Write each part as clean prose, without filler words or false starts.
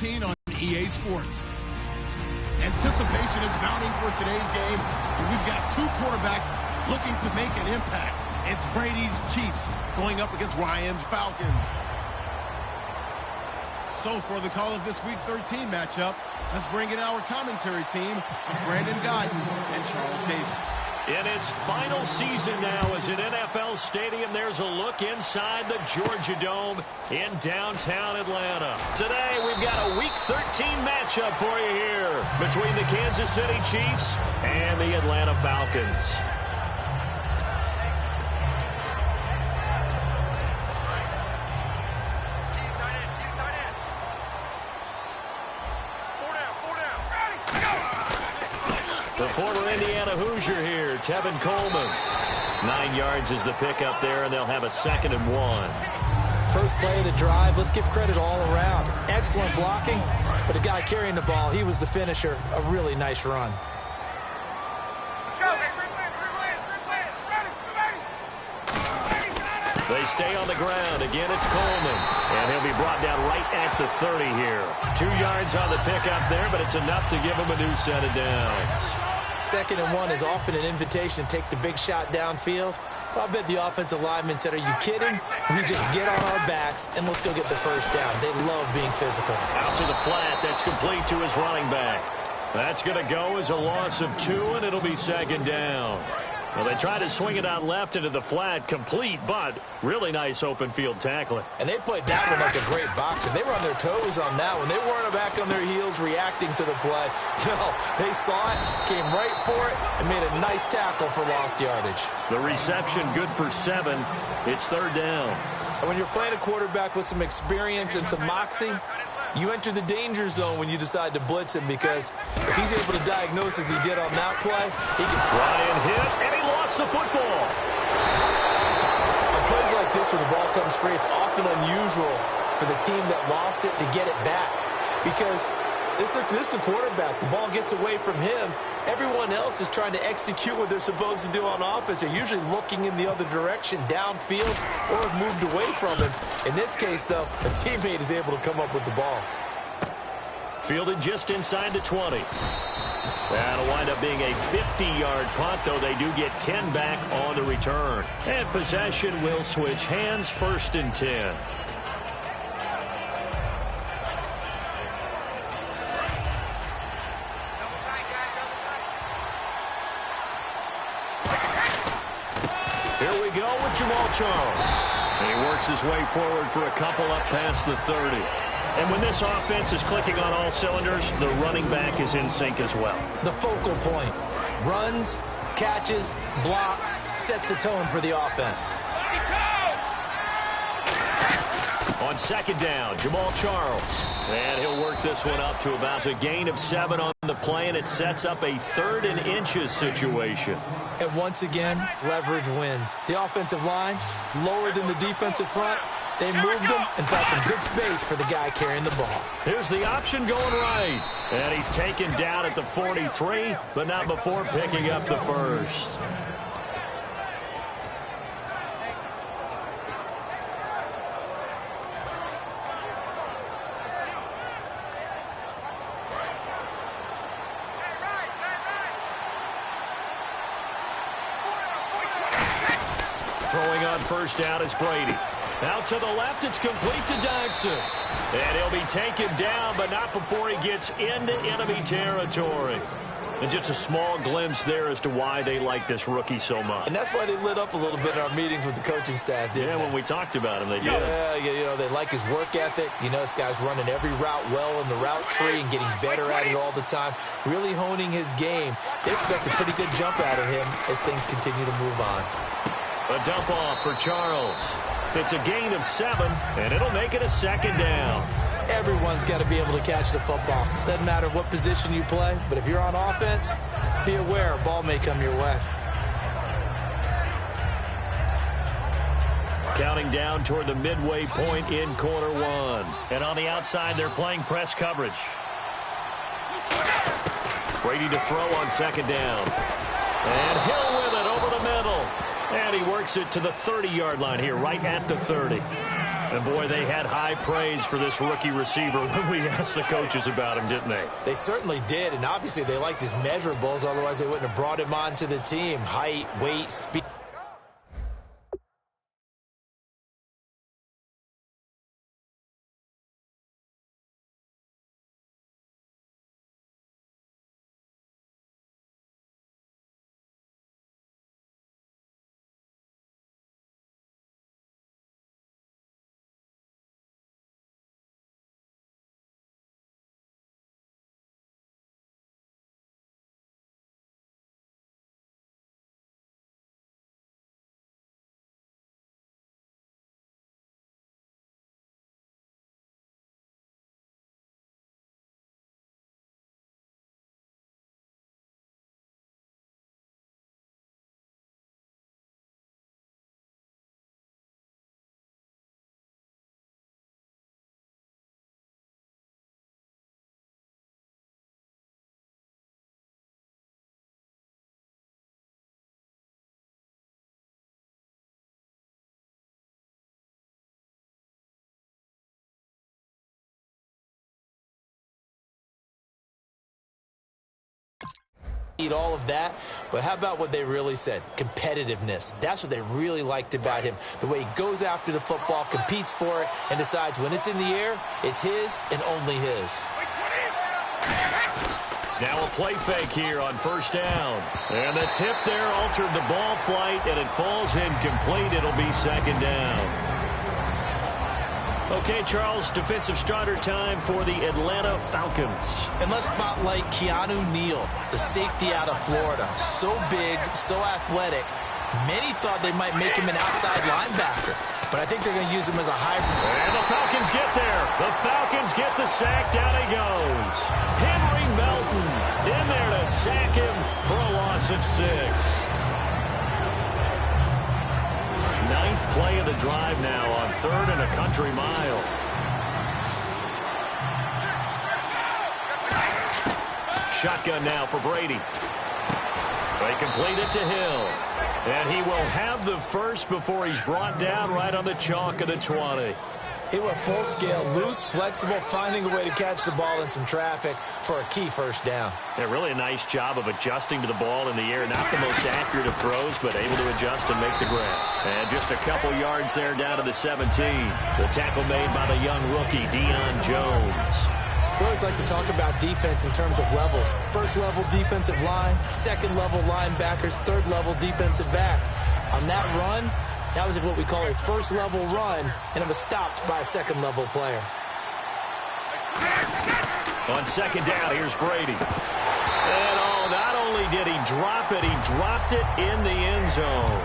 13 on EA Sports. Anticipation is mounting for today's game, and we've got two quarterbacks looking to make an impact. It's Brady's Chiefs going up against Ryan's Falcons. So for the call of this Week 13 matchup, let's bring in our commentary team of Brandon Godden and Charles Davis. In its final season now as an NFL stadium, there's a look inside the Georgia Dome in downtown Atlanta. Today, we've got a Week 13 matchup for you here between the Kansas City Chiefs and the Atlanta Falcons. The former Indiana Hoosier here, Tevin Coleman. 9 yards is the pickup there, and they'll have a 2nd and 1. First play of the drive, let's give credit all around. Excellent blocking, but the guy carrying the ball, he was the finisher. A really nice run. They stay on the ground. Again, it's Coleman. And he'll be brought down right at the 30 here. 2 yards on the pickup there, but it's enough to give him a new set of downs. 2nd and 1 is often an invitation to take the big shot downfield. Well, I bet the offensive lineman said, are you kidding? We just get on our backs and let's go get the first down. They love being physical. Out to the flat. That's complete to his running back. That's going to go as a loss of 2, and it'll be 2nd down. Well, they try to swing it out left into the flat, complete, but really nice open field tackling. And they played that one like a great boxer. They were on their toes on that one. They weren't back on their heels reacting to the play. No, they saw it, came right for it, and made a nice tackle for lost yardage. The reception good for 7. It's 3rd down. And when you're playing a quarterback with some experience and some moxie, you enter the danger zone when you decide to blitz him, because if he's able to diagnose as he did on that play, he can... Ryan hit, and he lost the football. On plays like this, when the ball comes free, it's often unusual for the team that lost it to get it back, because this is the quarterback. The ball gets away from him. Everyone else is trying to execute what they're supposed to do on offense. They're usually looking in the other direction, downfield, or have moved away from him. In this case, though, a teammate is able to come up with the ball. Fielded just inside the 20. That'll wind up being a 50-yard punt, though they do get 10 back on the return. And possession will switch hands, 1st and 10. Jamal Charles. And he works his way forward for a couple up past the 30. And when this offense is clicking on all cylinders, the running back is in sync as well. The focal point. Runs, catches, blocks, sets the tone for the offense. On 2nd down, Jamal Charles. And he'll work this one up to about a gain of 7 on the play, and it sets up a 3rd and inches situation. And once again, leverage wins. The offensive line, lower than the defensive front. They moved them and found some good space for the guy carrying the ball. Here's the option going right. And he's taken down at the 43, but not before picking up the 1st. Throwing on 1st down is Brady. Out to the left, it's complete to Dodson. And he'll be taken down, but not before he gets into enemy territory. And just a small glimpse there as to why they like this rookie so much. And that's why they lit up a little bit in our meetings with the coaching staff, didn't they? When we talked about him, they did. Yeah, you know, they like his work ethic. You know, this guy's running every route well in the route tree and getting better at it all the time, really honing his game. They expect a pretty good jump out of him as things continue to move on. A dump off for Charles. It's a gain of 7, and it'll make it a 2nd down. Everyone's got to be able to catch the football. Doesn't matter what position you play, but if you're on offense, be aware a ball may come your way. Counting down toward the midway point in quarter 1. And on the outside, they're playing press coverage. Brady to throw on 2nd down. And Hill with it over the middle. And he works it to the 30-yard line here, right at the 30. And, boy, they had high praise for this rookie receiver when we asked the coaches about him, didn't they? They certainly did, and obviously they liked his measurables. Otherwise, they wouldn't have brought him onto the team. Height, weight, speed. All of that, but how about what they really said? Competitiveness. That's what they really liked about him. The way he goes after the football, competes for it, and decides when it's in the air, it's his and only his. Now a play fake here on first down. And the tip there altered the ball flight, and it falls incomplete. It'll be second down. Okay, Charles, defensive starter time for the Atlanta Falcons. And let's spotlight Keanu Neal, the safety out of Florida. So big, so athletic. Many thought they might make him an outside linebacker, but I think they're going to use him as a hybrid. And the Falcons get there. The Falcons get the sack. Down he goes. Henry Melton in there to sack him for a loss of 6. Ninth play of the drive now on 3rd and a country mile. Shotgun now for Brady. They complete it to Hill. And he will have the first before he's brought down right on the chalk of the 20. He went full scale, loose, flexible, finding a way to catch the ball in some traffic for a key first down. Yeah, really a nice job of adjusting to the ball in the air. Not the most accurate of throws, but able to adjust and make the grab. And just a couple yards there down to the 17. The tackle made by the young rookie, Deion Jones. We always like to talk about defense in terms of levels. First level defensive line, second level linebackers, third level defensive backs. On that run, that was what we call a first level run, and it was stopped by a second level player. On second down, here's Brady. And not only did he drop it, he dropped it in the end zone.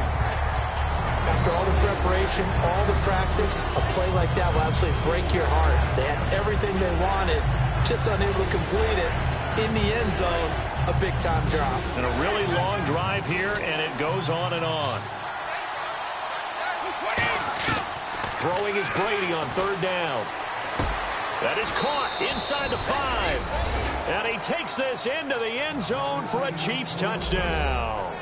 After all the preparation, all the practice, a play like that will absolutely break your heart. They had everything they wanted, just unable to complete it. In the end zone, a big-time drop. And a really long drive here, and it goes on and on. Throwing is Brady on 3rd down. That is caught inside the 5. And he takes this into the end zone for a Chiefs touchdown.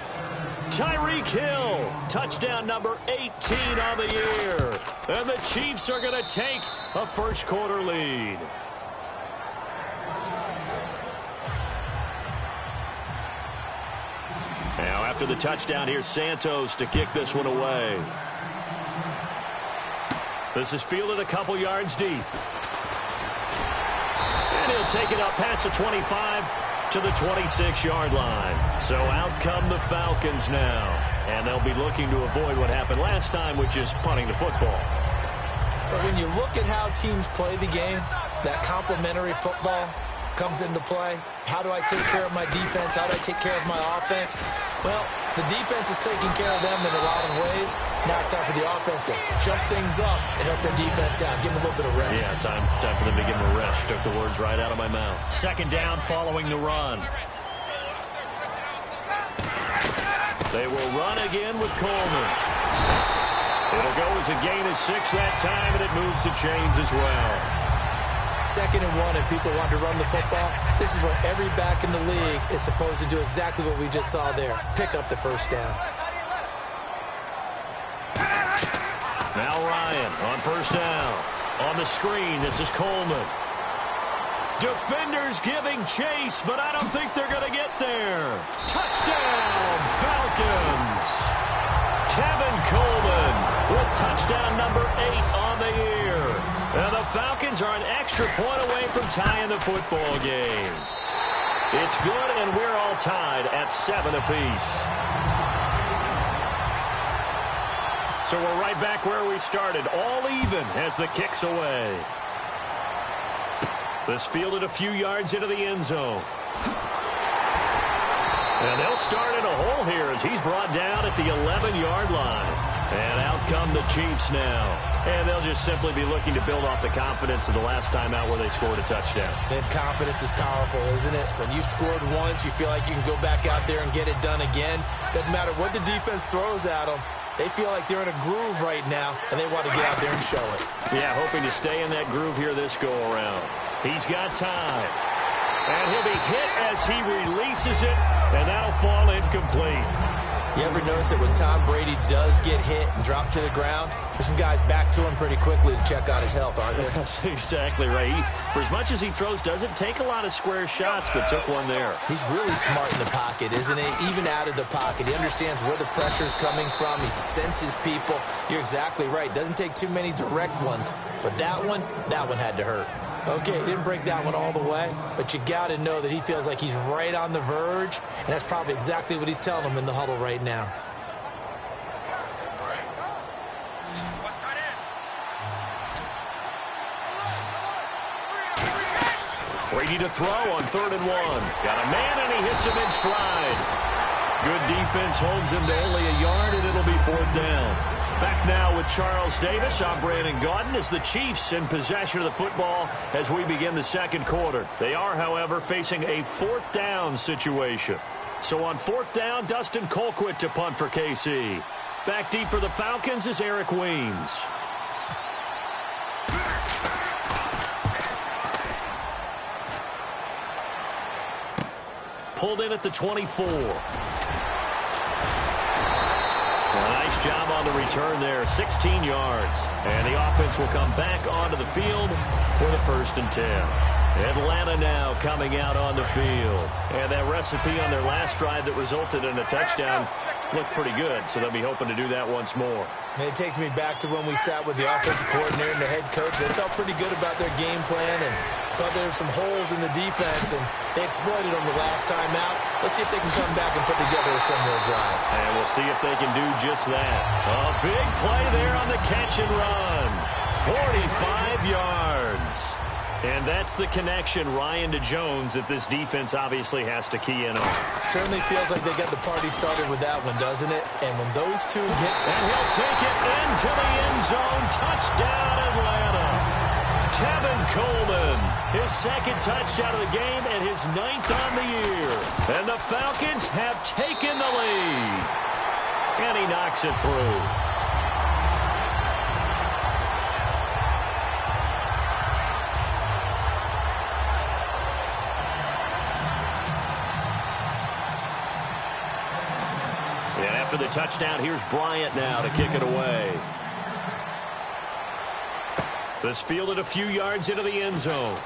Tyreek Hill, touchdown number 18 on the year. And the Chiefs are going to take a first-quarter lead. Now, after the touchdown, here's Santos to kick this one away. This is fielded a couple yards deep. And he'll take it up past the 25 to the 26-yard line. So out come the Falcons now. And they'll be looking to avoid what happened last time, which is punting the football. But when you look at how teams play the game, that complementary football comes into play. How do I take care of my defense? How do I take care of my offense? Well, the defense is taking care of them in a lot of ways. Now it's time for the offense to jump things up and help their defense out. Give them a little bit of rest. Yeah, time for them to give them a rest. Took the words right out of my mouth. Second down following the run. They will run again with Coleman. It'll go as a gain of 6 that time, and it moves the chains as well. 2nd and 1, and people want to run the football. This is where every back in the league is supposed to do exactly what we just saw there. Pick up the first down. Now Ryan. again on first down. On the screen, this is Coleman. Defenders giving chase, but I don't think they're going to get there. Touchdown, Falcons. Tevin Coleman with touchdown number 8 on the year. And the Falcons are an extra point away from tying the football game. It's good, and we're all tied at 7 apiece. So we're right back where we started, all even as the kick's away. This fielded a few yards into the end zone. And they'll start in a hole here as he's brought down at the 11-yard line. And out come the Chiefs now. And they'll just simply be looking to build off the confidence of the last time out where they scored a touchdown. And confidence is powerful, isn't it? When you've scored once, you feel like you can go back out there and get it done again. Doesn't matter what the defense throws at them. They feel like they're in a groove right now, and they want to get out there and show it. Yeah, hoping to stay in that groove here this go-around. He's got time. And he'll be hit as he releases it, and that'll fall incomplete. You ever notice that when Tom Brady does get hit and drop to the ground, there's some guys back to him pretty quickly to check on his health, aren't there? That's exactly right. For as much as he throws, doesn't take a lot of square shots, but took one there. He's really smart in the pocket, isn't he? Even out of the pocket. He understands where the pressure's coming from. He senses people. You're exactly right. Doesn't take too many direct ones. But that one had to hurt. Okay, he didn't break that one all the way, but you got to know that he feels like he's right on the verge, and that's probably exactly what he's telling them in the huddle right now. Brady to throw on 3rd and 1. Got a man, and he hits him in stride. Good defense holds him to only a yard, and it'll be 4th down. Back now with Charles Davis. I'm Brandon Gaudin as the Chiefs in possession of the football as we begin the second quarter. They are, however, facing a 4th down situation. So on 4th down, Dustin Colquitt to punt for KC. Back deep for the Falcons is Eric Weems. Pulled in at the 24. Nice job on the return there, 16 yards. And the offense will come back onto the field for the 1st and 10. Atlanta now coming out on the field. And that recipe on their last drive that resulted in a touchdown looked pretty good, so they'll be hoping to do that once more. And it takes me back to when we sat with the offensive coordinator and the head coach. They felt pretty good about their game plan and thought there were some holes in the defense, and they exploited them the last time out. Let's see if they can come back and put together a similar drive. And we'll see if they can do just that. A big play there on the catch and run. 45 yards. And that's the connection, Ryan to Jones, that this defense obviously has to key in on. Certainly feels like they got the party started with that one, doesn't it? And when those two get... And he'll take it into the end zone. Touchdown, Atlanta. Tevin Coleman, his 2nd touchdown of the game and his 9th on the year. And the Falcons have taken the lead. And he knocks it through. And after the touchdown, here's Bryant now to kick it away. This fielded a few yards into the end zone.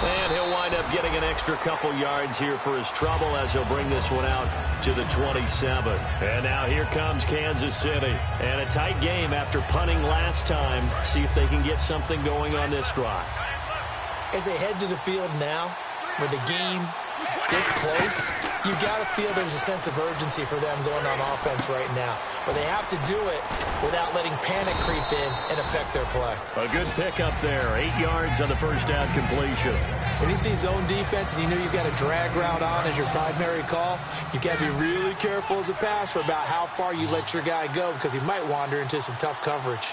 And he'll wind up getting an extra couple yards here for his trouble as he'll bring this one out to the 27. And now here comes Kansas City. And a tight game after punting last time. See if they can get something going on this drive. As they head to the field now, with the game this close, you've got to feel there's a sense of urgency for them going on offense right now. But they have to do it without letting panic creep in and affect their play. A good pickup there. 8 yards on the 1st down completion. When you see zone defense and you know you've got a drag route on as your primary call, you've got to be really careful as a passer about how far you let your guy go because he might wander into some tough coverage.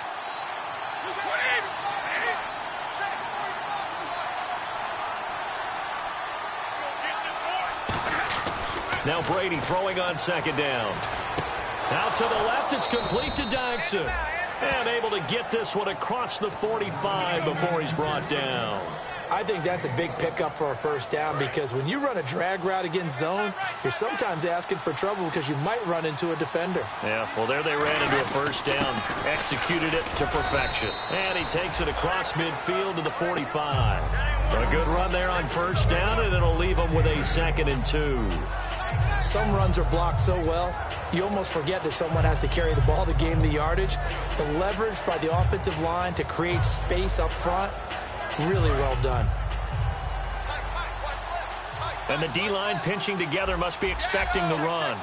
Now Brady throwing on 2nd down. Out to the left, it's complete to Dykson. And able to get this one across the 45 before he's brought down. I think that's a big pickup for a first down because when you run a drag route against zone, you're sometimes asking for trouble because you might run into a defender. Yeah, well, there they ran into a first down, executed it to perfection. And he takes it across midfield to the 45. A good run there on first down, and it'll leave them with a 2nd and 2. Some runs are blocked so well, you almost forget that someone has to carry the ball to gain the yardage. The leverage by the offensive line to create space up front, really well done. And the D-line pinching together must be expecting the run.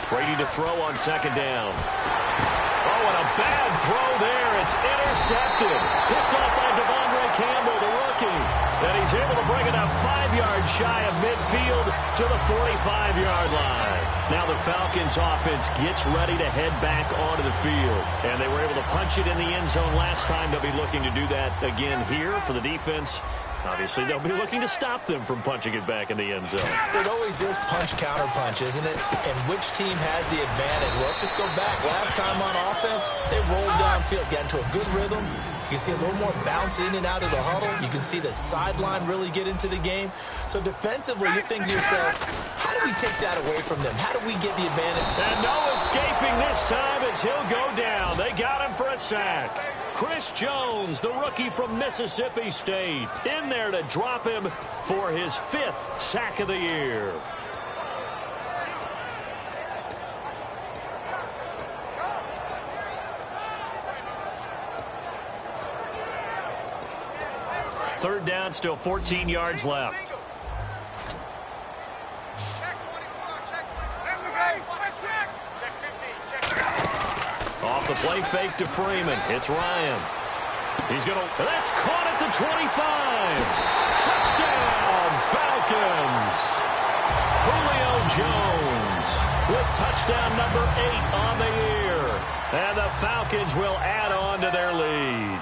Brady to throw on 2nd down. Oh, and a bad throw there. It's intercepted. Picked off by Devondre Campbell, the rookie. And he's able to bring it up 5 yards shy of midfield to the 45-yard line. Now the Falcons offense gets ready to head back onto the field. And they were able to punch it in the end zone last time. They'll be looking to do that again here for the defense. Obviously, they'll be looking to stop them from punching it back in the end zone. It always is punch-counter-punch, isn't it? And which team has the advantage? Well, let's just go back. Last time on offense, they rolled downfield, got into a good rhythm. You can see a little more bounce in and out of the huddle. You can see the sideline really get into the game. So defensively, you're thinking to yourself, how do we take that away from them? How do we get the advantage? And no escaping this time as he'll go down. They got him for a sack. Chris Jones, the rookie from Mississippi State, in there to drop him for his 5th sack of the year. Third down, still 14 yards left. Off the play fake to Freeman. It's Ryan. He's going to... That's caught at the 25. Touchdown, Falcons. Julio Jones with touchdown number 8 on the year. And the Falcons will add on to their lead.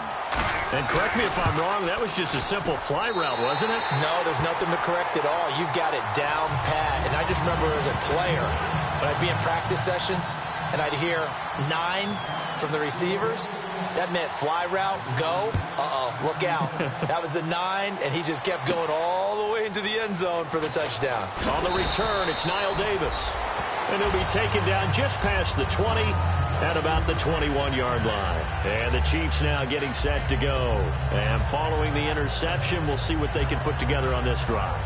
And correct me if I'm wrong, that was just a simple fly route, wasn't it? No, there's nothing to correct at all. You've got it down pat. And I just remember as a player, when I'd be in practice sessions, and I'd hear 9 from the receivers, that meant fly route, go, look out. That was the 9, and he just kept going all the way into the end zone for the touchdown. On the return, it's Niall Davis. And he'll be taken down just past the 20 at about the 21-yard line. And the Chiefs now getting set to go. And following the interception, we'll see what they can put together on this drive.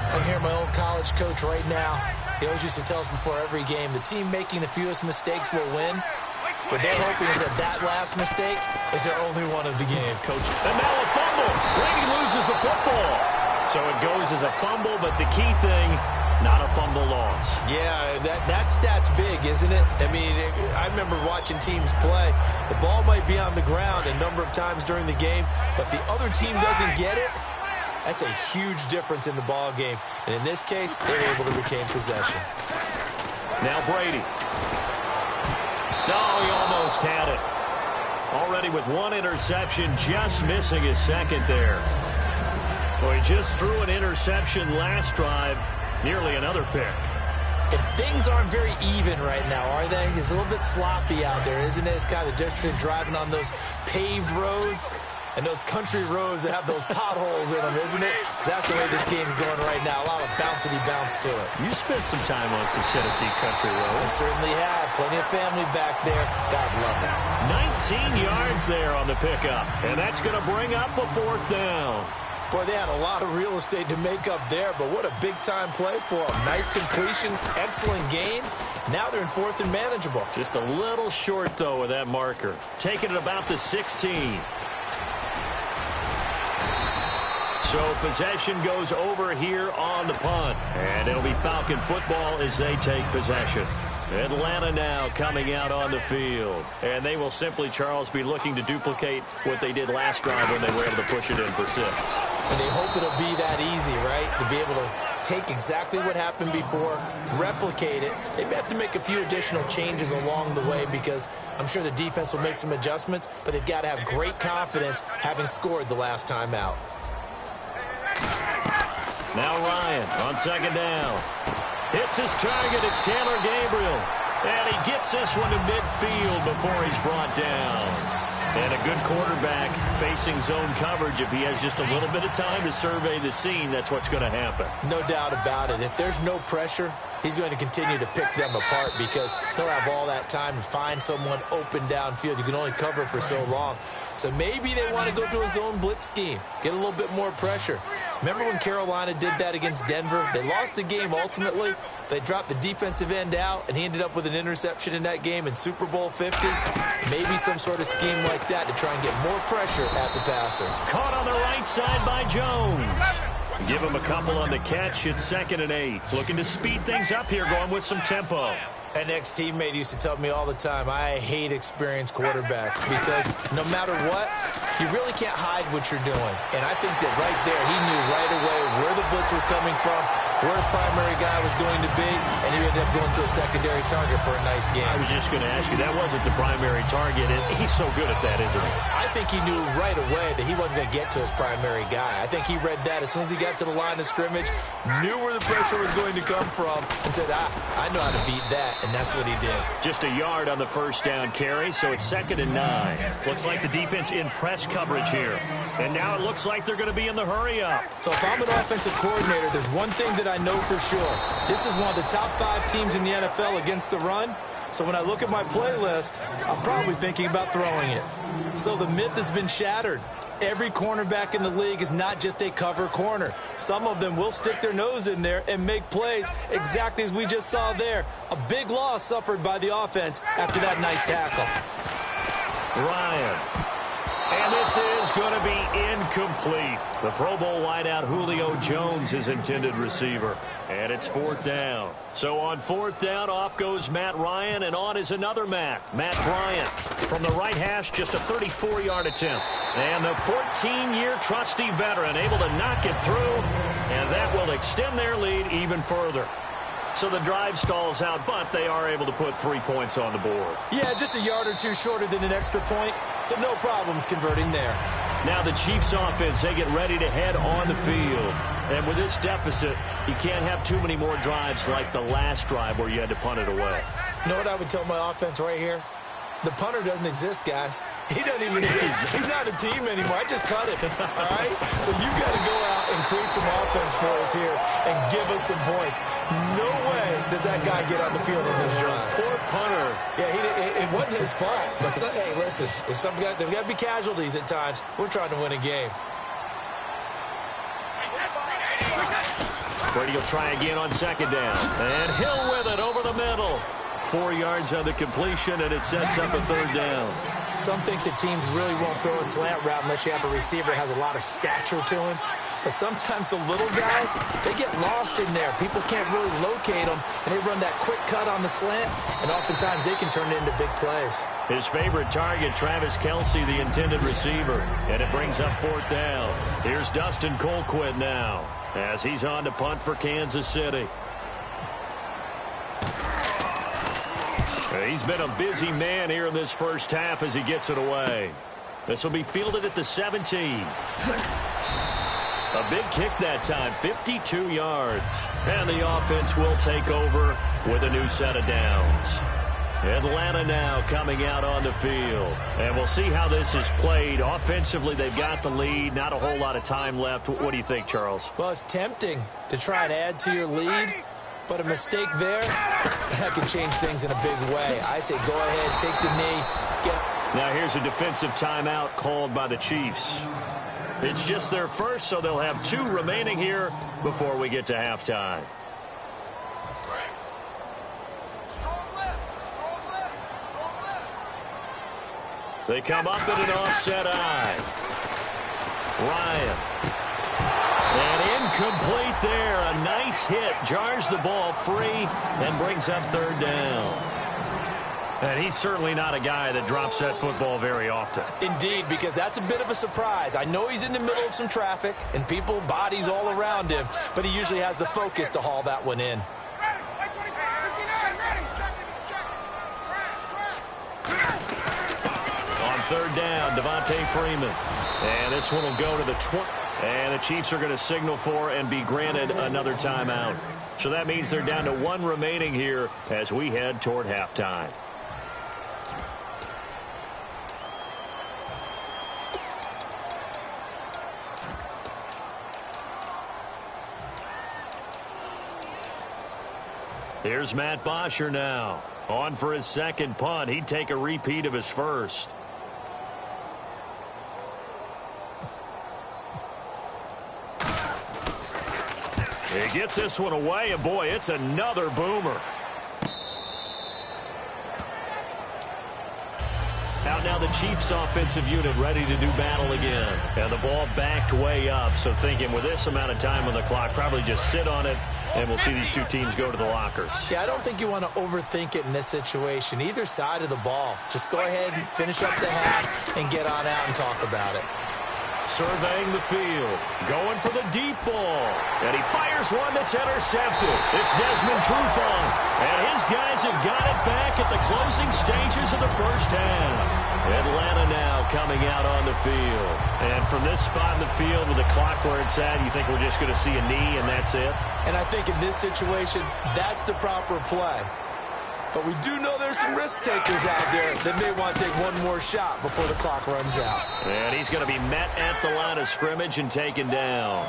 I hear my old college coach right now. He always used to tell us before every game, the team making the fewest mistakes will win. What they're hoping is that last mistake is their only one of the game. Coach. And now a fumble. Brady loses the football. So it goes as a fumble, but the key thing, not a fumble loss. Yeah, that stat's big, isn't it? I mean, I remember watching teams play. The ball might be on the ground a number of times during the game, but the other team doesn't get it. That's a huge difference in the ball game. And in this case, they're able to retain possession. Now Brady. No, he almost had it. Already with 1 interception, just missing his 2nd there. Well, he just threw an interception last drive. Nearly another pick. And things aren't very even right now, are they? It's a little bit sloppy out there, isn't it? It's kind of different driving on those paved roads and those country roads that have those potholes in them, isn't it? That's the way this game's going right now. A lot of bouncy bounce to it. You spent some time on some Tennessee country roads. I certainly have. Plenty of family back there. God love it. 19 yards there on the pickup. And that's going to bring up a 4th down. Boy, they had a lot of real estate to make up there, but what a big-time play for them. Nice completion, excellent gain. Now they're in 4th and manageable. Just a little short, though, with that marker. Taking it about the 16. So possession goes over here on the punt. And it'll be Falcon football as they take possession. Atlanta now coming out on the field. And they will simply, Charles, be looking to duplicate what they did last drive when they were able to push it in for 6. And they hope it'll be that easy, right? To be able to take exactly what happened before, replicate it. They may have to make a few additional changes along the way because I'm sure the defense will make some adjustments, but they've got to have great confidence having scored the last time out. Now Ryan on 2nd down. Hits his target. It's Taylor Gabriel. And he gets this one to midfield before he's brought down. And a good quarterback facing zone coverage, if he has just a little bit of time to survey the scene, that's what's going to happen. No doubt about it. If there's no pressure, he's going to continue to pick them apart because he'll have all that time to find someone open downfield. You can only cover for so long. So maybe they want to go to a zone blitz scheme, get a little bit more pressure. Remember when Carolina did that against Denver? They lost the game ultimately. They dropped the defensive end out, and he ended up with an interception in that game in Super Bowl 50. Maybe some sort of scheme like that to try and get more pressure at the passer. Caught on the right side by Jones. Give him a couple on the catch. It's 2nd and 8. Looking to speed things up here, going with some tempo. An ex-teammate used to tell me all the time, I hate experienced quarterbacks because no matter what, you really can't hide what you're doing. And I think that right there, he knew right away where the blitz was coming from, where his primary guy was going to be, and he ended up going to a secondary target for a nice game. I was just going to ask you, that wasn't the primary target, and he's so good at that, isn't he? I think he knew right away that he wasn't going to get to his primary guy. I think he read that as soon as he got to the line of scrimmage, knew where the pressure was going to come from, and said, I know how to beat that. And that's what he did. Just a yard on the first down carry, so it's 2nd and 9. Looks like the defense in press coverage here. And now it looks like they're going to be in the hurry up. So if I'm an offensive coordinator, there's one thing that I know for sure. This is one of the top 5 teams in the NFL against the run. So when I look at my playlist, I'm probably thinking about throwing it. So the myth has been shattered. Every cornerback in the league is not just a cover corner. Some of them will stick their nose in there and make plays exactly as we just saw there. A big loss suffered by the offense after that nice tackle. Ryan. And this is going to be incomplete. The Pro Bowl wideout Julio Jones is intended receiver. And it's 4th down. So on 4th down, off goes Matt Ryan, and on is another Matt Bryant. From the right hash, just a 34-yard attempt. And the 14-year trusty veteran able to knock it through, and that will extend their lead even further. So the drive stalls out, but they are able to put 3 points on the board. Yeah, just a yard or two shorter than an extra point, so no problems converting there. Now the Chiefs offense, they get ready to head on the field. And with this deficit, you can't have too many more drives like the last drive where you had to punt it away. You know what I would tell my offense right here? The punter doesn't exist, guys. He doesn't even exist. He's not a team anymore. I just cut him, all right? So you've got to go out and create some offense for us here and give us some points. No way does that guy get on the field on this drive. Poor punter. Yeah, it wasn't his fault. But hey, listen, there's got to be casualties at times. We're trying to win a game. Brady will try again on 2nd down. And Hill with it over the middle. 4 yards on the completion, and it sets up a 3rd down. Some think that teams really won't throw a slant route unless you have a receiver that has a lot of stature to him. But sometimes the little guys, they get lost in there. People can't really locate them, and they run that quick cut on the slant, and oftentimes they can turn it into big plays. His favorite target, Travis Kelce, the intended receiver, and it brings up 4th down. Here's Dustin Colquitt now as he's on to punt for Kansas City. He's been a busy man here in this first half as he gets it away. This will be fielded at the 17. A big kick that time, 52 yards. And the offense will take over with a new set of downs. Atlanta now coming out on the field. And we'll see how this is played. Offensively, they've got the lead. Not a whole lot of time left. What do you think, Charles? Well, it's tempting to try and add to your lead. But a mistake there, that can change things in a big way. I say go ahead, take the knee. Now here's a defensive timeout called by the Chiefs. It's just their first, so they'll have 2 remaining here before we get to halftime. They come up at an offset eye. Ryan. And incomplete there. A nice hit. Jars the ball free and brings up 3rd down. And he's certainly not a guy that drops that football very often. Indeed, because that's a bit of a surprise. I know he's in the middle of some traffic and people, bodies all around him, but he usually has the focus to haul that one in. On 3rd down, Devontae Freeman. And this one will go to the 20. And the Chiefs are going to signal for and be granted another timeout. So that means they're down to 1 remaining here as we head toward halftime. Here's Matt Bosher now. On for his second punt. He'd take a repeat of his first. He gets this one away, and boy, it's another boomer. Out now the Chiefs offensive unit ready to do battle again. And the ball backed way up, so thinking with this amount of time on the clock, probably just sit on it, and we'll see these two teams go to the lockers. Yeah, I don't think you want to overthink it in this situation. Either side of the ball. Just go ahead and finish up the half and get on out and talk about it. Surveying the field, going for the deep ball, and he fires one that's intercepted. It's Desmond Trufant, and his guys have got it back at the closing stages of the first half. Atlanta now coming out on the field. And from this spot in the field with the clock where it's at, you think we're just going to see a knee and that's it? And I think in this situation, that's the proper play. But we do know there's some risk takers out there that may want to take one more shot before the clock runs out. And he's going to be met at the line of scrimmage and taken down.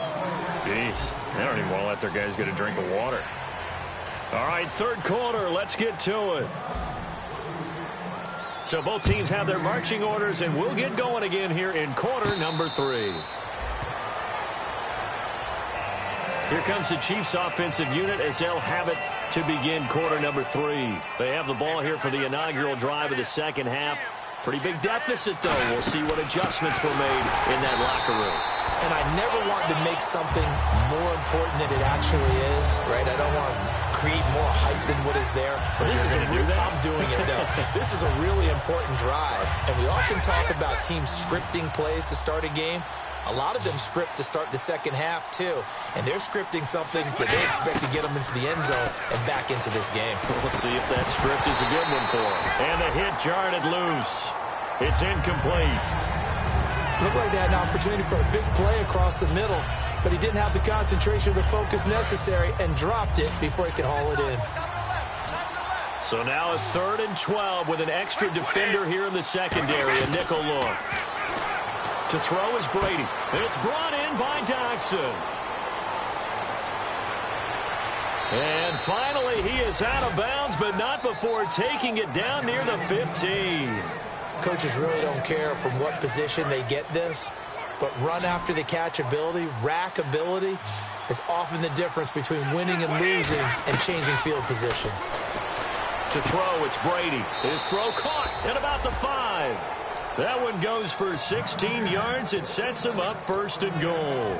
Jeez, they don't even want to let their guys get a drink of water. All right, third quarter, let's get to it. So both teams have their marching orders, and we'll get going again here in quarter number 3. Here comes the Chiefs offensive unit as they'll have it to begin quarter number 3. They have the ball here for the inaugural drive of the second half. Pretty big deficit, though. We'll see what adjustments were made in that locker room. And I never want to make something more important than it actually is, right? I don't want to create more hype than what is there. But this is I'm doing it, though. This is a really important drive. And we often talk about teams scripting plays to start a game. A lot of them script to start the second half, too. And they're scripting something that they expect to get them into the end zone and back into this game. We'll see if that script is a good one for them. And the hit jarred it loose. It's incomplete. Looked like they had an opportunity for a big play across the middle, but he didn't have the concentration or the focus necessary and dropped it before he could haul it in. So now a 3rd and 12 with an extra defender here in the secondary, a nickel look. To throw is Brady. It's brought in by Dodson. And finally, he is out of bounds, but not before taking it down near the 15. Coaches really don't care from what position they get this, but run after the catch ability, rack ability, is often the difference between winning and losing and changing field position. To throw, it's Brady. His throw caught at about the 5. That one goes for 16 yards. It sets him up 1st and goal.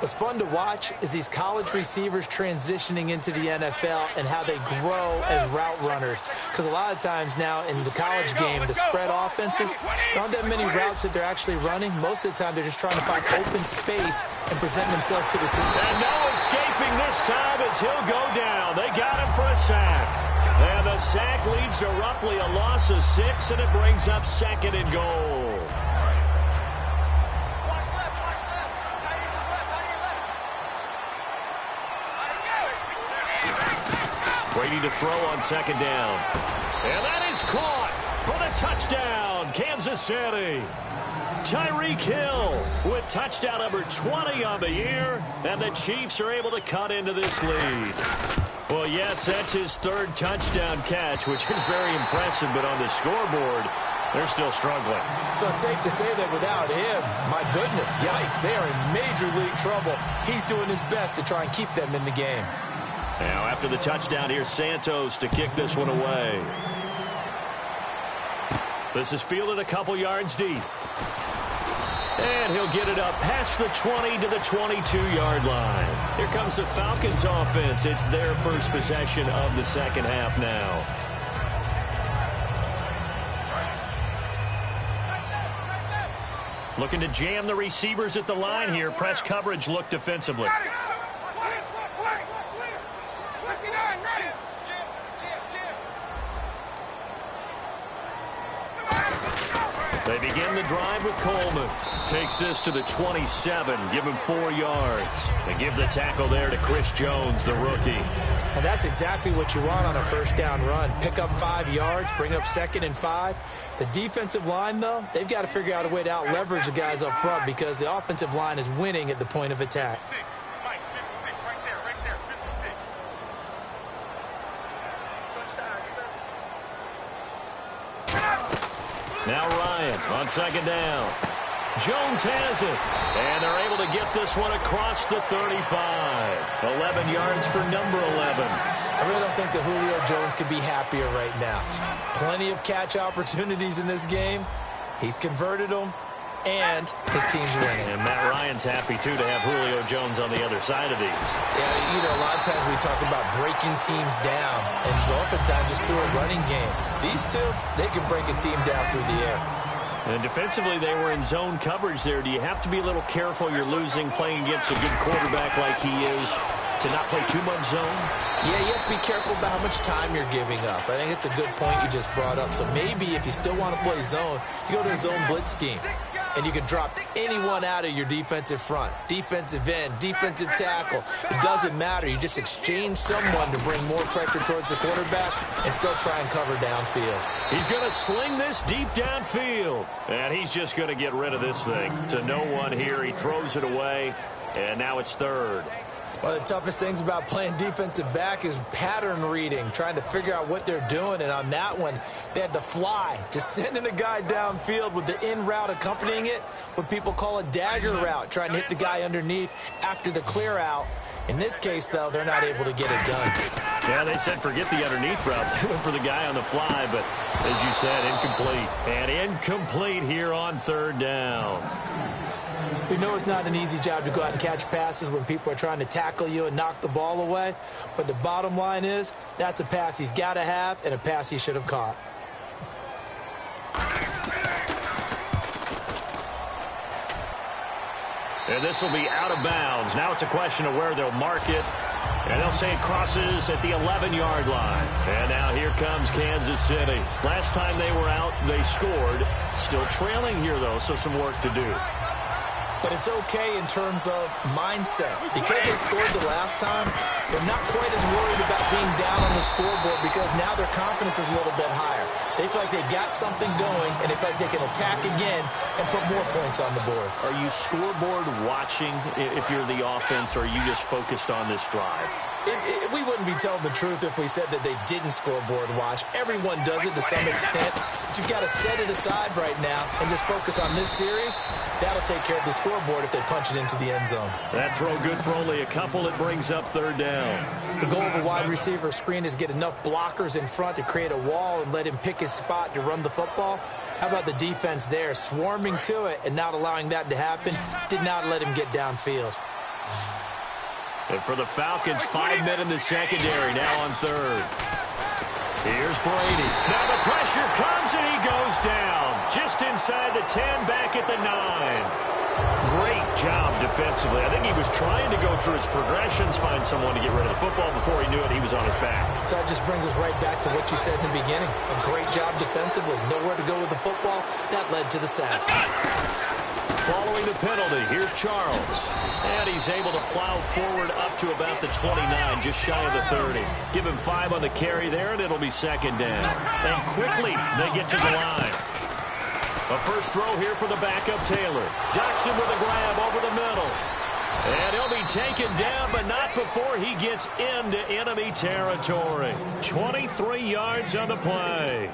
What's fun to watch is these college receivers transitioning into the NFL and how they grow as route runners. Because a lot of times now in the college game, the spread offenses, there aren't that many routes that they're actually running. Most of the time, they're just trying to find open space and present themselves to the receiver. And no escaping this time as he'll go down. They got him for a sack. And the sack leads to roughly a loss of 6, and it brings up 2nd and goal. Brady to throw on 2nd down. And that is caught for the touchdown, Kansas City. Tyreek Hill with touchdown number 20 on the year, and the Chiefs are able to cut into this lead. Well, yes, that's his 3rd touchdown catch, which is very impressive, but on the scoreboard, they're still struggling. So safe to say that without him, my goodness, yikes, they are in major league trouble. He's doing his best to try and keep them in the game. Now, after the touchdown, here's Santos to kick this one away. This is fielded a couple yards deep. And he'll get it up past the 20 to the 22-yard line. Here comes the Falcons offense. It's their first possession of the second half now. Looking to jam the receivers at the line here. Press coverage look defensively. They begin the drive with Coleman. Takes this to the 27. Give him 4 yards. And give the tackle there to Chris Jones, the rookie. And that's exactly what you want on a first down run. Pick up 5 yards, bring up 2nd and 5. The defensive line, though, they've got to figure out a way to out-leverage the guys up front because the offensive line is winning at the point of attack. Now Ryan on second down. Jones has it. And they're able to get this one across the 35. 11 yards for number 11. I really don't think that Julio Jones could be happier right now. Plenty of catch opportunities in this game. He's converted them, and his team's winning. And Matt Ryan's happy, too, to have Julio Jones on the other side of these. Yeah, you know, a lot of times we talk about breaking teams down, and oftentimes just through a running game. These two, they can break a team down through the air. And defensively, they were in zone coverage there. Do you have to be a little careful? You're losing playing against a good quarterback like he is to not play too much zone? Yeah, you have to be careful about how much time you're giving up. I think it's a good point you just brought up. So maybe if you still want to play zone, you go to a zone blitz scheme. And you can drop anyone out of your defensive front, defensive end, defensive tackle. It doesn't matter. You just exchange someone to bring more pressure towards the quarterback and still try and cover downfield. He's going to sling this deep downfield. And he's just going to get rid of this thing to no one here. He throws it away, and now it's third. One of the toughest things about playing defensive back is pattern reading, trying to figure out what they're doing. And on that one, they had the fly, just sending a guy downfield with the in route accompanying it, what people call a dagger route, trying to hit the guy underneath after the clear out. In this case, though, they're not able to get it done. Yeah, they said forget the underneath route. They went for the guy on the fly, but as you said, incomplete. And incomplete here on third down. We know it's not an easy job to go out and catch passes when people are trying to tackle you and knock the ball away. But the bottom line is, that's a pass he's got to have and a pass he should have caught. And this will be out of bounds. Now it's a question of where they'll mark it. And they'll say it crosses at the 11-yard line. And now here comes Kansas City. Last time they were out, they scored. Still trailing here, though, so some work to do. But it's okay in terms of mindset. Because they scored the last time, they're not quite as worried about being down on the scoreboard because now their confidence is a little bit higher. They feel like they've got something going, and they feel like they can attack again and put more points on the board. Are you scoreboard watching if you're the offense, or are you just focused on this drive? We wouldn't be telling the truth if we said that they didn't scoreboard watch. Everyone does it to some extent. But you've got to set it aside right now and just focus on this series. That'll take care of the scoreboard if they punch it into the end zone. That throw good for only a couple. It brings up third down. The goal of a wide receiver screen is get enough blockers in front to create a wall and let him pick his spot to run the football. How about the defense there, swarming to it and not allowing that to happen? Did not let him get downfield. And for the Falcons, 5 men in the secondary, now on third. Here's Brady. Now the pressure comes, and he goes down. Just inside the 10, back at the 9. Great job defensively. I think he was trying to go through his progressions, find someone to get rid of the football. Before he knew it, he was on his back. So that just brings us right back to what you said in the beginning. A great job defensively. Nowhere to go with the football. That led to the sack. Following the penalty, here's Charles. And he's able to plow forward up to about the 29, just shy of the 30. Give him 5 on the carry there, and it'll be second down. And quickly, they get to the line. A first throw here for the backup, Taylor. Doxson with a grab over the middle. And he'll be taken down, but not before he gets into enemy territory. 23 yards on the play.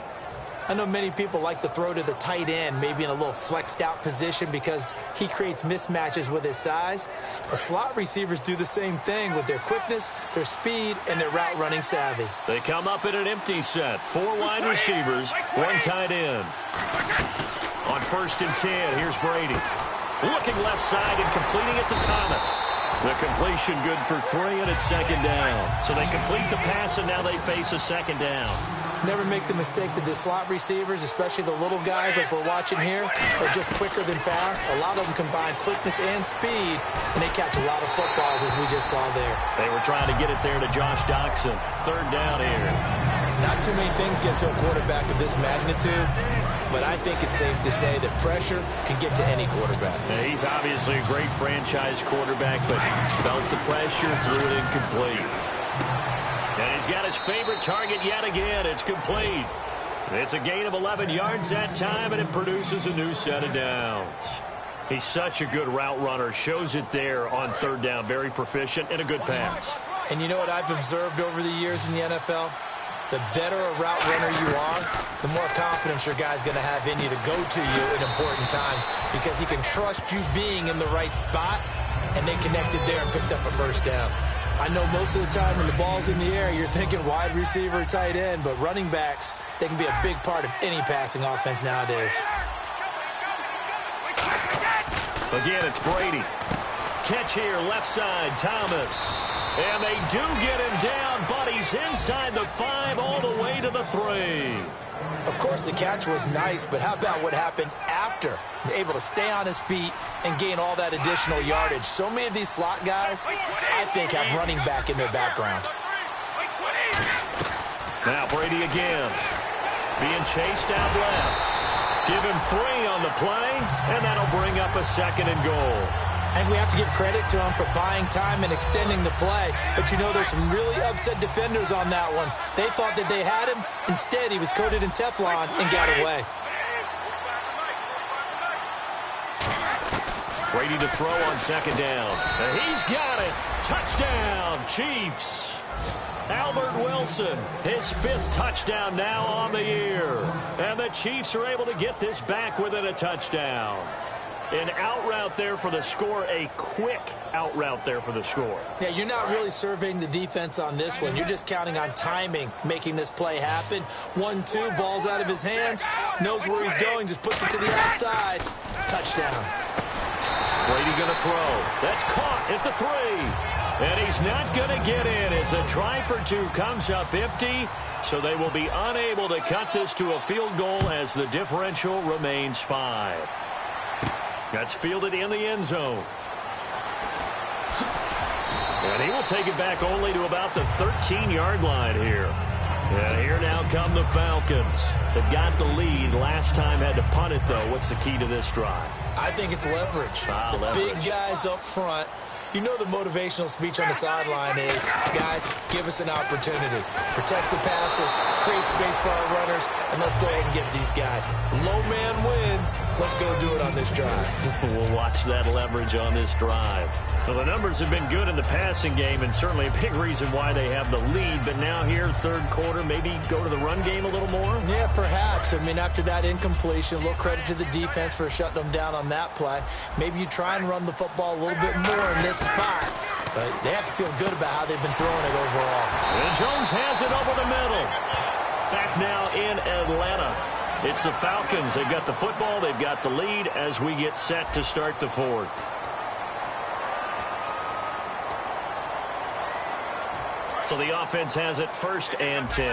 I know many people like to throw to the tight end, maybe in a little flexed out position because he creates mismatches with his size. But slot receivers do the same thing with their quickness, their speed, and their route running savvy. They come up in an empty set. 4 wide receivers, 1 tight end. On 1st and 10, here's Brady. Looking left side and completing it to Thomas. The completion good for 3, and it's second down. So they complete the pass, and now they face a second down. Never make the mistake that the slot receivers, especially the little guys like we're watching here, are just quicker than fast. A lot of them combine quickness and speed, and they catch a lot of footballs, as we just saw there. They were trying to get it there to Josh Doxson. 3rd down here. Not too many things get to a quarterback of this magnitude, but I think it's safe to say that pressure can get to any quarterback. Now, he's obviously a great franchise quarterback, but felt the pressure, threw it incomplete. And he's got his favorite target yet again. It's complete. It's a gain of 11 yards that time, and it produces a new set of downs. He's such a good route runner. Shows it there on 3rd down. Very proficient and a good pass. And you know what I've observed over the years in the NFL? the better a route runner you are, the more confidence your guy's going to have in you to go to you in important times because he can trust you being in the right spot, and they connected there and picked up a first down. I know most of the time when the ball's in the air, you're thinking wide receiver, tight end, but running backs, they can be a big part of any passing offense nowadays. Again, it's Brady. Catch here, left side, Thomas. And they do get him down, but he's inside the 5 all the way to the 3. Of course, the catch was nice, but how about what happened after? Able to stay on his feet and gain all that additional yardage. So many of these slot guys, I think, have running back in their background. Now Brady again. Being chased out left. Give him 3 on the play, and that'll bring up a 2nd and goal. And we have to give credit to him for buying time and extending the play. But, you know, there's some really upset defenders on that one. They thought that they had him. Instead, he was coated in Teflon and got away. Brady to throw on 2nd down. And he's got it. Touchdown, Chiefs. Albert Wilson, his 5th touchdown now on the year. And the Chiefs are able to get this back within a touchdown. An out route there for the score, a quick out route there for the score. Yeah, you're not really surveying the defense on this one. You're just counting on timing, making this play happen. 1-2, ball's out of his hands, knows where he's going, just puts it to the outside. Touchdown. Brady going to throw. That's caught at the 3. And he's not going to get in as a try for 2 comes up empty. So they will be unable to cut this to a field goal as the differential remains 5. That's fielded in the end zone. And he will take it back only to about the 13-yard line here. And here now come the Falcons. They've got the lead. Last time had to punt it, though. What's the key to this drive? I think it's leverage. Leverage. Big guys up front. You know the motivational speech on the sideline is, guys, give us an opportunity. Protect the passer, create space for our runners, and let's go ahead and give these guys. Low man wins. Let's go do it on this drive. We'll watch that leverage on this drive. So the numbers have been good in the passing game, and certainly a big reason why they have the lead. But now here, 3rd quarter, maybe go to the run game a little more? Yeah, perhaps. I mean, after that incompletion, a little credit to the defense for shutting them down on that play. Maybe you try and run the football a little bit more in this spot. But they have to feel good about how they've been throwing it overall. And Jones has it over the middle. Back now in Atlanta. It's the Falcons. They've got the football. They've got the lead as we get set to start the 4th. So the offense has it 1st and 10.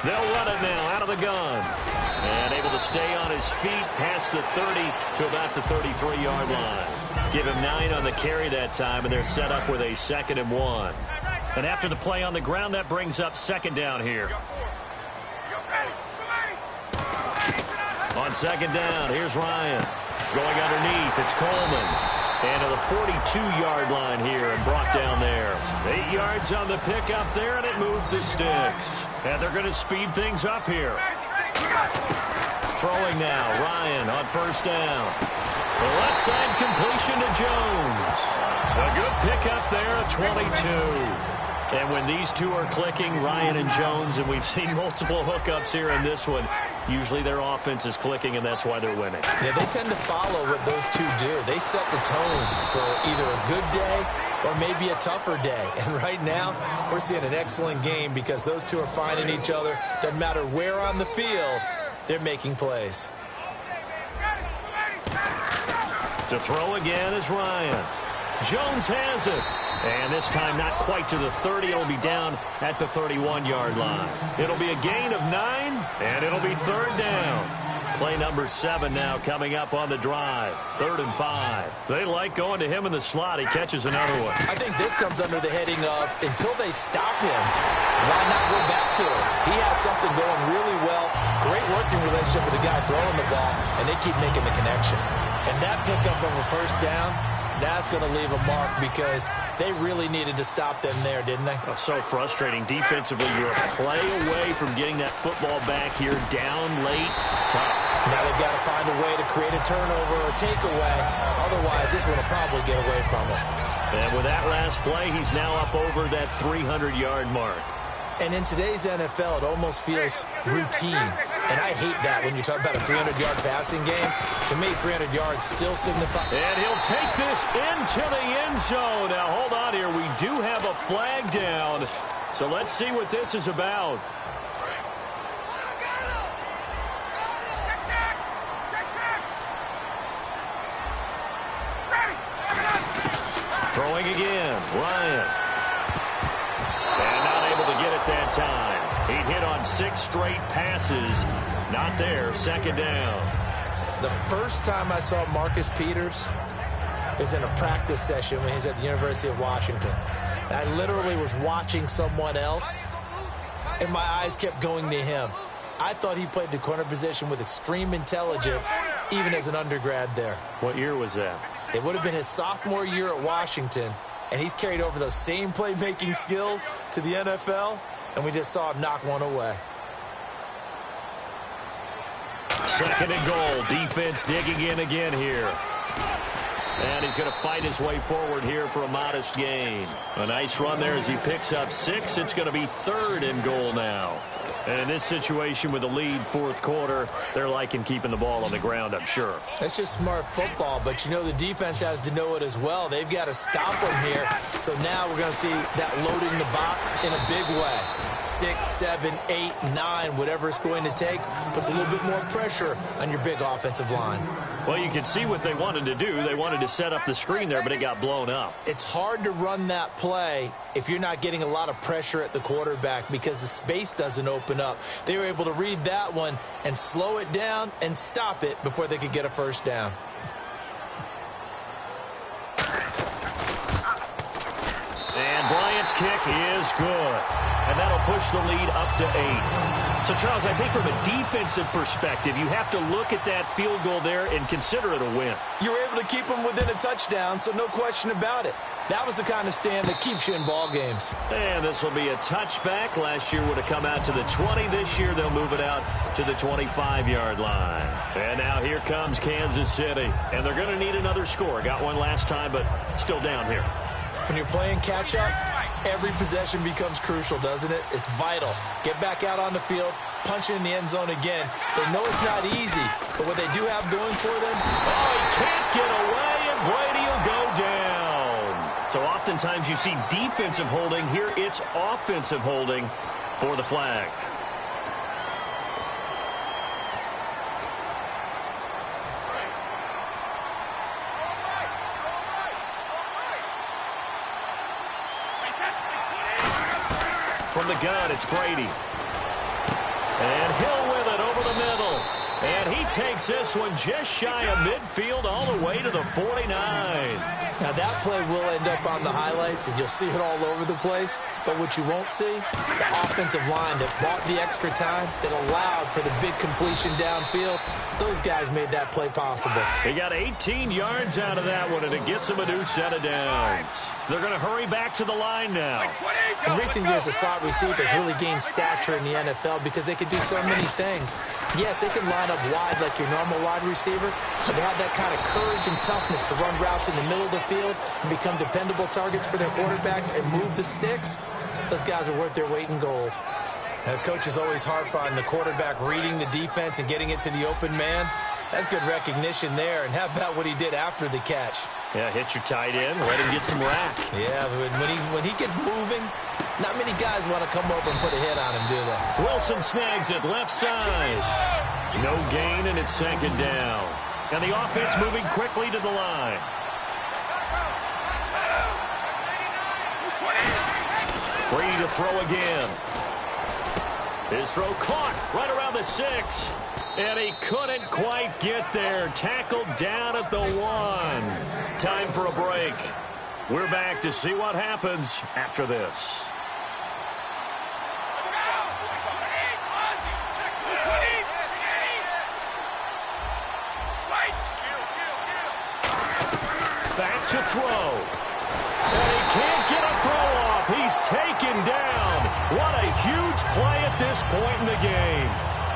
They'll run it now out of the gun. And able to stay on his feet past the 30 to about the 33-yard line. Give him 9 on the carry that time, and they're set up with a 2nd and 1. And after the play on the ground, that brings up 2nd down here. On 2nd down, here's Ryan. Going underneath, it's Coleman. And to the 42-yard line here and brought down there. 8 yards on the pickup there, and it moves the sticks. And they're going to speed things up here. Throwing now, Ryan on 1st down. The left side completion to Jones. A good pickup there at 22. And when these two are clicking, Ryan and Jones, and we've seen multiple hookups here in this one, usually their offense is clicking, and that's why they're winning. Yeah, they tend to follow what those two do. They set the tone for either a good day or maybe a tougher day. And right now, we're seeing an excellent game because those two are finding each other. Doesn't matter where on the field, they're making plays. To throw again is Ryan. Jones has it. And this time not quite to the 30. It'll be down at the 31-yard line. It'll be a gain of 9, and it'll be 3rd down. Play number 7 now coming up on the drive. 3rd and 5. They like going to him in the slot. He catches another one. I think this comes under the heading of until they stop him, why not go back to him? He has something going really well. Great working relationship with the guy throwing the ball, and they keep making the connection. And that pickup of a 1st down, That's going to leave a mark because they really needed to stop them there, didn't they? Oh, so frustrating. Defensively, you're a play away from getting that football back here, down late. Tough. Now they've got to find a way to create a turnover or takeaway. Otherwise, this one will probably get away from it. And with that last play, he's now up over that 300-yard mark. And in today's NFL, it almost feels routine. And I hate that when you talk about a 300-yard passing game. To me, 300 yards still signifies. And he'll take this into the end zone. Now, hold on here. We do have a flag down. So let's see what this is about. Throwing again. Ryan. And not able to get it that time. He hit on 6 straight passes. Not there. Second down. The first time I saw Marcus Peters was in a practice session when he was at the University of Washington. And I literally was watching someone else, and my eyes kept going to him. I thought he played the corner position with extreme intelligence, even as an undergrad there. What year was that? It would have been his sophomore year at Washington, and he's carried over those same playmaking skills to the NFL, and we just saw him knock one away. Second and goal. Defense digging in again here. And he's going to fight his way forward here for a modest gain. A nice run there as he picks up 6. It's going to be third and goal now. And in this situation with the lead, fourth quarter, they're liking keeping the ball on the ground, I'm sure. That's just smart football, but you know the defense has to know it as well. They've got to stop them here. So now we're going to see that loading the box in a big way. 6, 7, 8, 9, whatever it's going to take, puts a little bit more pressure on your big offensive line. Well, you can see what they wanted to do. They wanted to set up the screen there, but it got blown up. It's hard to run that play if you're not getting a lot of pressure at the quarterback because the space doesn't open up. They were able to read that one and slow it down and stop it before they could get a first down. And Bryant's kick is good. And that'll push the lead up to 8. So, Charles, I think from a defensive perspective, you have to look at that field goal there and consider it a win. You were able to keep them within a touchdown, so no question about it. That was the kind of stand that keeps you in ball games. And this will be a touchback. Last year would have come out to the 20. This year they'll move it out to the 25-yard line. And now here comes Kansas City. And they're going to need another score. Got one last time, but still down here. When you're playing catch-up, every possession becomes crucial, doesn't it? It's vital. Get back out on the field, punch it in the end zone again. They know it's not easy, but what they do have going for them... Oh, he can't get away, and Brady will go down. So oftentimes you see defensive holding. Here it's offensive holding for the flag. From the gun, it's Brady. And Hill with it over the middle. And he takes this one just shy of midfield all the way to the 49. Now, that play will end up on the highlights, and you'll see it all over the place. But what you won't see, the offensive line that bought the extra time, that allowed for the big completion downfield. Those guys made that play possible. They got 18 yards out of that one, and it gets them a new set of downs. They're going to hurry back to the line now. In recent years, the slot receivers really gained stature in the NFL because they could do so many things. Yes, they can line up wide like your normal wide receiver, but they have that kind of courage and toughness to run routes in the middle of the field and become dependable targets for their quarterbacks and move the sticks. Those guys are worth their weight in gold. And coaches always harp on the quarterback reading the defense and getting it to the open man. That's good recognition there. And how about what he did after the catch? Yeah, hit your tight end, let him get some rack. Yeah, when he gets moving, not many guys want to come over and put a hit on him, do they? Wilson snags it left side. No gain, and it's second down. And the offense moving quickly to the line. Free to throw again. His throw caught right around the 6. And he couldn't quite get there. Tackled down at the 1. Time for a break. We're back to see what happens after this. Back to to throw. And he can't get a throw off. He's taken down. What a huge play at this point in the game.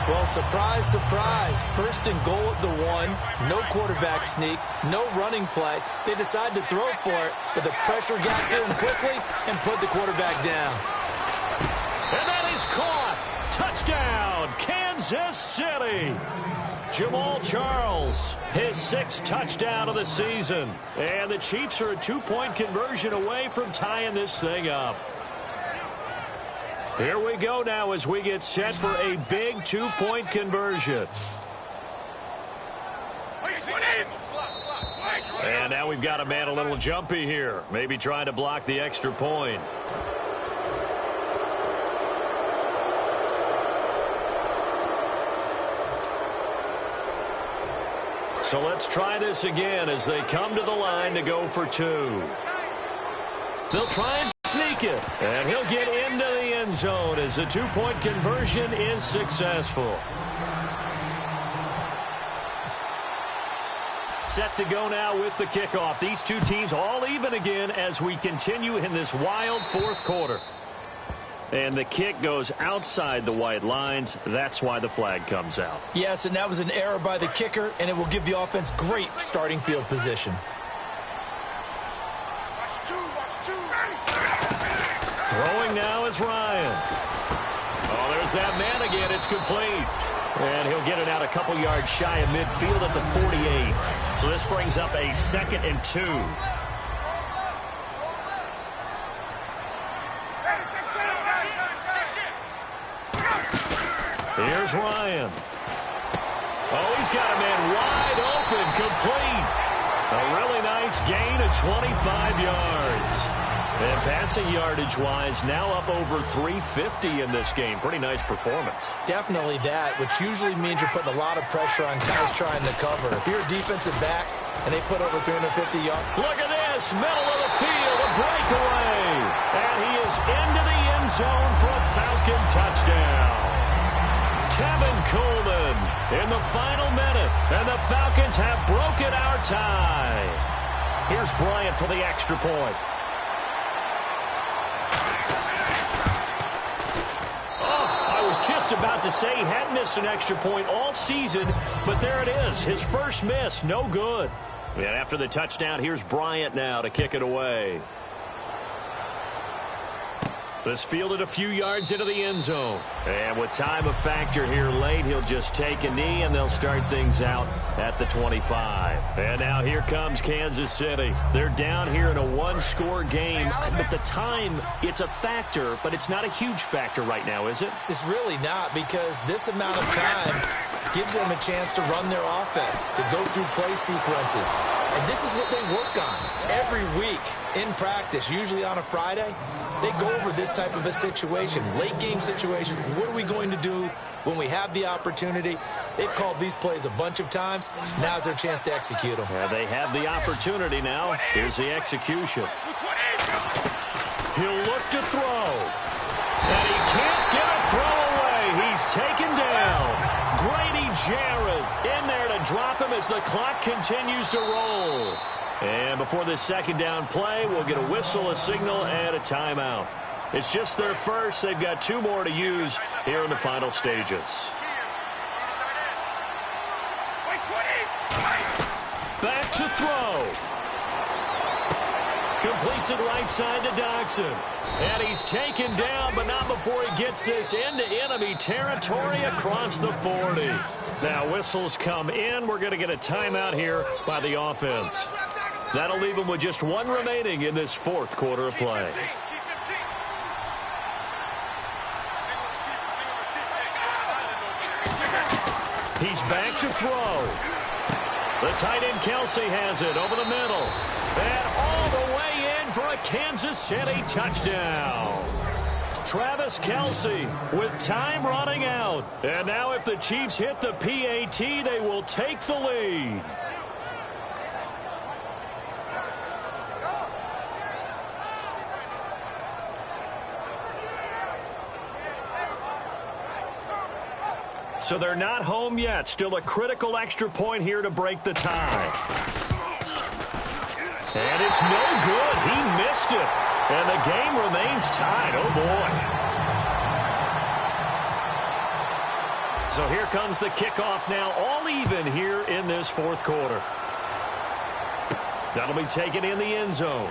Well, surprise, surprise. First and goal at the 1. No quarterback sneak. No running play. They decided to throw for it, but the pressure got to him quickly and put the quarterback down. And that is caught. Touchdown, Kansas City. Jamal Charles, his 6th touchdown of the season. And the Chiefs are a 2-point conversion away from tying this thing up. Here we go now as we get set for a big 2-point conversion. And now we've got a man a little jumpy here. Maybe trying to block the extra point. So let's try this again as they come to the line to go for 2. They'll try and sneak it, and he'll get into the end zone as the 2-point conversion is successful. Set to go now with the kickoff. These two teams all even again as we continue in this wild 4th quarter. And the kick goes outside the white lines. That's why the flag comes out. Yes, and that was an error by the kicker, and it will give the offense great starting field position. Throwing now is Ryan. Oh, there's that man again. It's complete. And he'll get it out a couple yards shy of midfield at the 48. So this brings up a 2nd and 2. Here's Ryan. Oh, he's got a man wide open, complete. A really nice gain of 25 yards. And passing yardage-wise, now up over 350 in this game. Pretty nice performance. Definitely that, which usually means you're putting a lot of pressure on guys trying to cover. If you're a defensive back and they put over 350 yards. Look at this, middle of the field, a breakaway. And he is into the end zone for a Falcon touchdown. Tevin Coleman in the final minute, and the Falcons have broken our tie. Here's Bryant for the extra point. Just about to say he hadn't missed an extra point all season, but there it is. His first miss, no good. And after the touchdown, here's Bryant now to kick it away. This fielded a few yards into the end zone. And with time a factor here late, he'll just take a knee, and they'll start things out at the 25. And now here comes Kansas City. They're down here in a 1-score game. But the time, it's a factor, but it's not a huge factor right now, is it? It's really not, because this amount of time gives them a chance to run their offense, to go through play sequences. And this is what they work on every week in practice, usually on a Friday. They go over this type of a situation, late game situation. What are we going to do when we have the opportunity? They've called these plays a bunch of times. Now's their chance to execute them. Yeah, they have the opportunity now. Here's the execution. He'll look to throw. And he can't get a throw away. He's taken down. Grady Jarrett in there to drop him as the clock continues to roll. And before this second down play, we'll get a whistle, a signal, and a timeout. It's just their first. They've got 2 more to use here in the final stages. Back to throw. Completes it right side to Dodson. And he's taken down, but not before he gets this into enemy territory across the 40. Now whistles come in. We're going to get a timeout here by the offense. That'll leave them with just 1 remaining in this 4th quarter of play. He's back to throw. The tight end Kelsey has it over the middle. And all the way in for a Kansas City touchdown. Travis Kelsey with time running out. And now if the Chiefs hit the PAT, they will take the lead. So they're not home yet. Still a critical extra point here to break the tie. And it's no good. He missed it. And the game remains tied. Oh, boy. So here comes the kickoff now, all even here in this fourth quarter. That'll be taken in the end zone.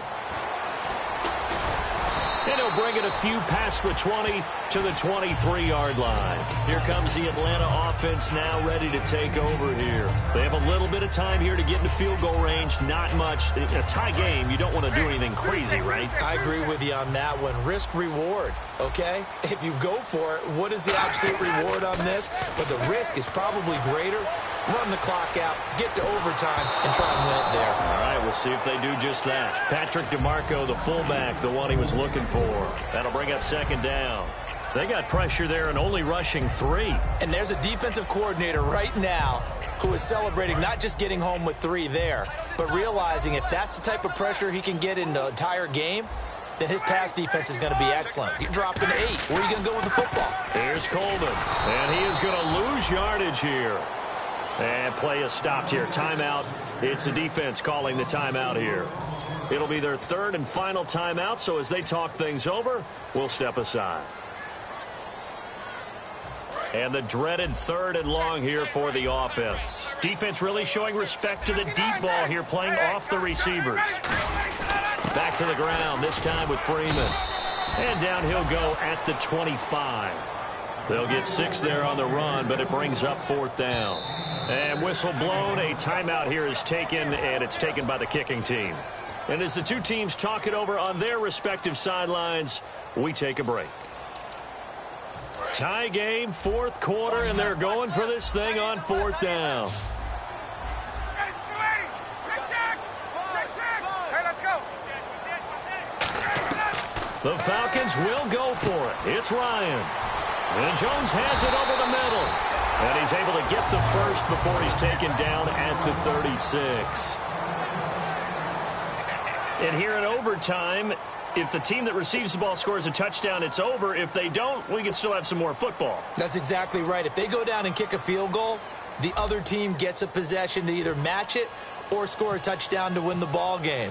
And he'll bring it a few past the 20 to the 23-yard line. Here comes the Atlanta offense now ready to take over here. They have a little bit of time here to get into field goal range. Not much. A tie game, you don't want to do anything crazy, right? I agree with you on that one. Risk reward, okay? If you go for it, what is the absolute reward on this? But the risk is probably greater. Run the clock out, get to overtime, and try and win it there. All right, we'll see if they do just that. Patrick DeMarco, the fullback, the one he was looking for. That'll bring up second down. They got pressure there and only rushing 3. And there's a defensive coordinator right now who is celebrating not just getting home with 3 there, but realizing if that's the type of pressure he can get in the entire game, then his pass defense is going to be excellent. You're dropping 8. Where are you going to go with the football? Here's Coleman, and he is going to lose yardage here. And play is stopped here. Timeout. It's the defense calling the timeout here. It'll be their third and final timeout, so as they talk things over, we'll step aside. And the dreaded third and long here for the offense. Defense really showing respect to the deep ball here, playing off the receivers. Back to the ground, this time with Freeman. And down he'll go at the 25. They'll get 6 there on the run, but it brings up fourth down. And whistle blown, a timeout here is taken, and it's taken by the kicking team. And as the two teams talk it over on their respective sidelines, we take a break. Tie game, fourth quarter, and they're going for this thing on fourth down. The Falcons will go for it. It's Ryan. And Jones has it over the middle. And he's able to get the first before he's taken down at the 36. And here in overtime, if the team that receives the ball scores a touchdown, it's over. If they don't, we can still have some more football. That's exactly right. If they go down and kick a field goal, the other team gets a possession to either match it or score a touchdown to win the ball game.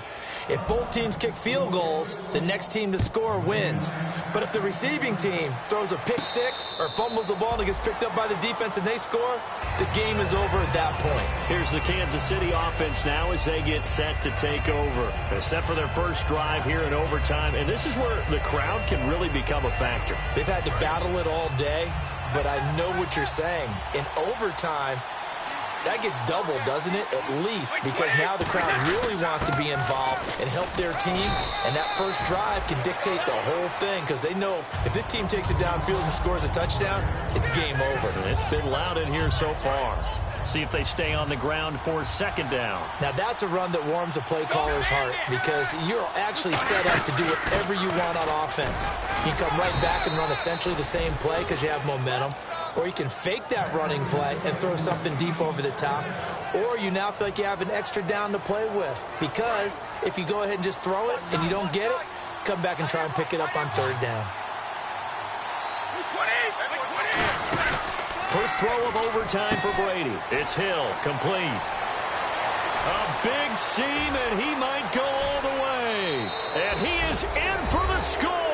If both teams kick field goals, the next team to score wins. But if the receiving team throws a pick 6 or fumbles the ball and it gets picked up by the defense and they score, the game is over at that point. Here's the Kansas City offense now as they get set to take over. They're set for their first drive here in overtime, and this is where the crowd can really become a factor. They've had to battle it all day, but I know what you're saying. In overtime, that gets doubled, doesn't it? At least, because now the crowd really wants to be involved and help their team, and that first drive can dictate the whole thing because they know if this team takes it downfield and scores a touchdown, it's game over. It's been loud in here so far. See if they stay on the ground for second down. Now, that's a run that warms a play caller's heart because you're actually set up to do whatever you want on offense. You can come right back and run essentially the same play because you have momentum. Or you can fake that running play and throw something deep over the top. Or you now feel like you have an extra down to play with. Because if you go ahead and just throw it and you don't get it, come back and try and pick it up on third down. First throw of overtime for Brady. It's Hill, complete. A big seam, and he might go all the way. And he is in for the score.